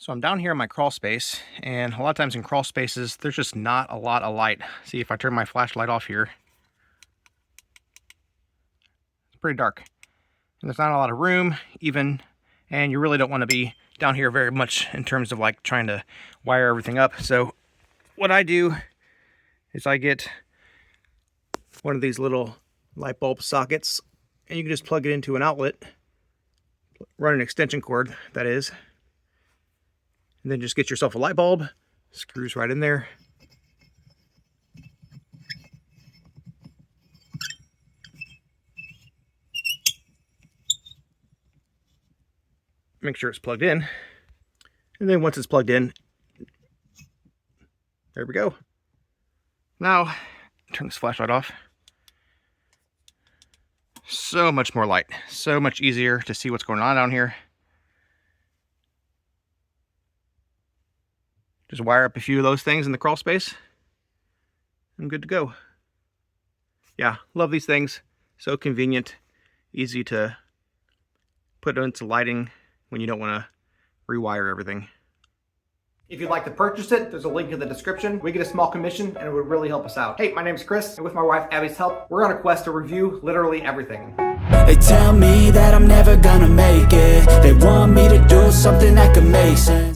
So I'm down here in my crawl space, and a lot of times in crawl spaces, there's just not a lot of light. See, if I turn my flashlight off here, it's pretty dark. And there's not a lot of room, even, and you really don't want to be down here very much in terms of like trying to wire everything up. So what I do is I get one of these little light bulb sockets, and you can just plug it into an outlet, run an extension cord, that is, and then just get yourself a light bulb, screws right in there. Make sure it's plugged in. And then once it's plugged in, there we go. Now, turn this flashlight off. So much more light, so much easier to see what's going on down here. Just wire up a few of those things in the crawl space. I'm good to go. Yeah, love these things. So convenient, easy to put into lighting when you don't want to rewire everything. If you'd like to purchase it, there's a link in the description. We get a small commission and it would really help us out. Hey, my name's Chris, and with my wife Abby's help, we're on a quest to review literally everything. They tell me that I'm never gonna make it. They want me to do something that could make sense.